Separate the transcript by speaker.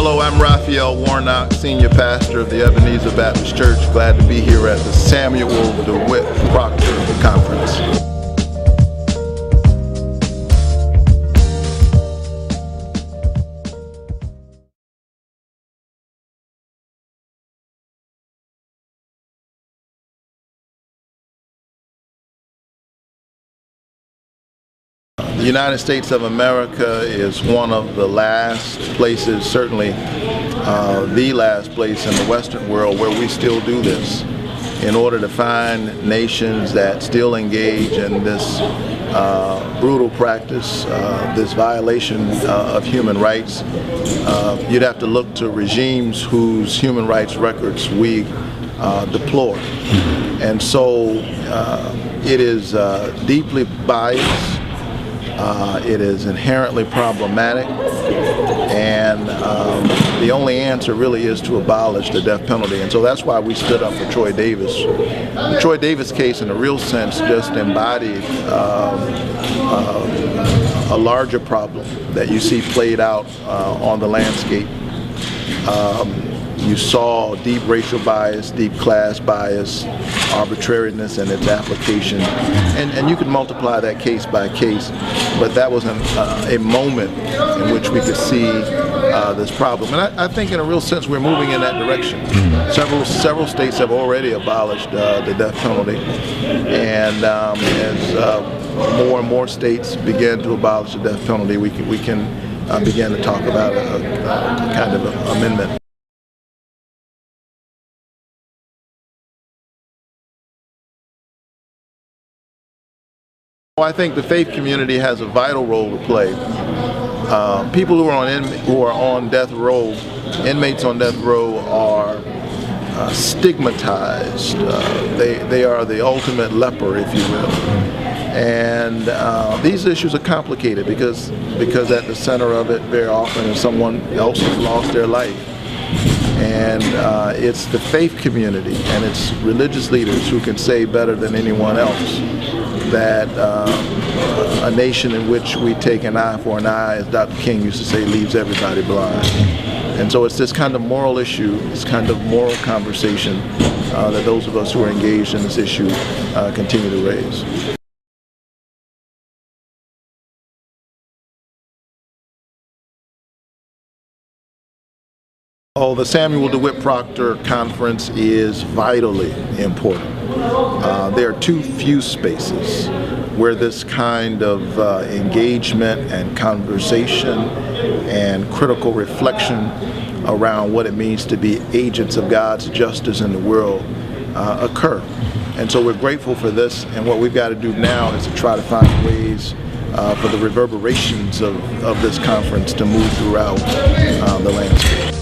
Speaker 1: Hello, I'm Raphael Warnock, Senior Pastor of the Ebenezer Baptist Church. Glad to be here at the Samuel DeWitt Proctor Conference. The United States of America is one of the last places, certainly the last place in the Western world where we still do this. In order to find nations that still engage in this brutal practice, this violation of human rights, you'd have to look to regimes whose human rights records we deplore. And so it is deeply biased. It is inherently problematic, and the only answer really is to abolish the death penalty. And so that's why we stood up for Troy Davis. The Troy Davis case, in a real sense, just embodied a larger problem that you see played out on the landscape. You saw deep racial bias, deep class bias, arbitrariness in its application, and you could multiply that case by case, but that was a moment in which we could see this problem. And I think in a real sense we're moving in that direction. Several states have already abolished the death penalty, and as more and more states begin to abolish the death penalty, we can begin to talk about a kind of amendment. I think the faith community has a vital role to play. People who are on death row, inmates on death row, are stigmatized. They are the ultimate leper, if you will. And these issues are complicated because at the center of it very often is someone else who's lost their life. And it's the faith community and its religious leaders who can say better than anyone else that a nation in which we take an eye for an eye, as Dr. King used to say, leaves everybody blind. And so it's this kind of moral issue, this kind of moral conversation that those of us who are engaged in this issue continue to raise. Oh, the Samuel DeWitt Proctor Conference is vitally important. There are too few spaces where this kind of engagement and conversation and critical reflection around what it means to be agents of God's justice in the world occur. And so we're grateful for this, and what we've got to do now is to try to find ways for the reverberations of this conference to move throughout the landscape.